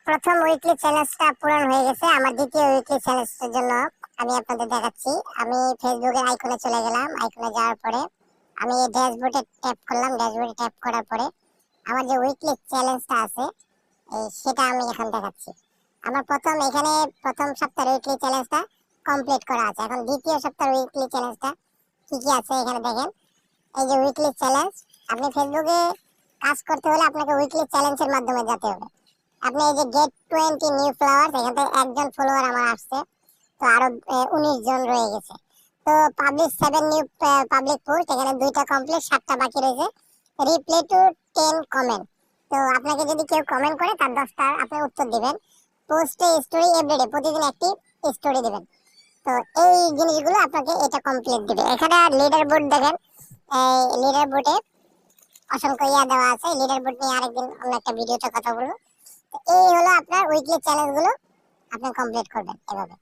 প্রথম উইকলি চ্যালেঞ্জটা পূরণ হয়ে গেছে। আমার দ্বিতীয় উইকলি চ্যালেঞ্জের জন্য আমি আপনাদের দেখাচ্ছি। আমি ফেসবুকের আইকনে চলে গেলাম। আইকনে যাওয়ার পরে আমি ড্যাশবোর্ডে ট্যাপ করলাম। ড্যাশবোর্ডে ট্যাপ করার পরে আমার যে উইকলি চ্যালেঞ্জটা আছে সেটা আমি এখন দেখাচ্ছি। আমার প্রথম সপ্তাহের উইকলি চ্যালেঞ্জটা কমপ্লিট করা আছে। এখন দ্বিতীয় সপ্তাহের উইকলি চ্যালেঞ্জটা কি কি আছে এখানে দেখেন। এই যে উইকলি চ্যালেঞ্জ, আপনি ফেসবুকে কাজ করতে হলে আপনাকে উইকলি চ্যালেঞ্জের মাধ্যমে যেতে হবে। আপনি এই যে গেট 20 নিউ ফ্লাওয়ার্স, এখান থেকে একজন ফলোয়ার আমার আসছে, তো আরো 19 জন রয়ে গেছে। তো পাবলিশ 7 নিউ পাবলিক পোস্ট, এখানে 2টা কমপ্লিট, 7টা বাকি রয়েছে। রিপ্লাই টু 10 কমেন্ট, তো আপনাকে যদি কেউ কমেন্ট করে তার 10টা আপনি উত্তর দিবেন। পোস্টে স্টোরি এভরিডে, প্রতিদিন একটি স্টোরি দিবেন। তো এই জিনিসগুলো আপনাকে এটা কমপ্লিট দিবে। এখানে লিডার বোর্ড দেখেন, এই লিডার বোর্ডে অসংখ্য দেওয়া আছে। লিডার বোর্ড নিয়ে আরেকদিন অন্য একটা ভিডিওতে কথা বলবো। তো এই হলো আপনার উইকলি চ্যালেঞ্জ গুলো আপনি কমপ্লিট করবেন এভাবে।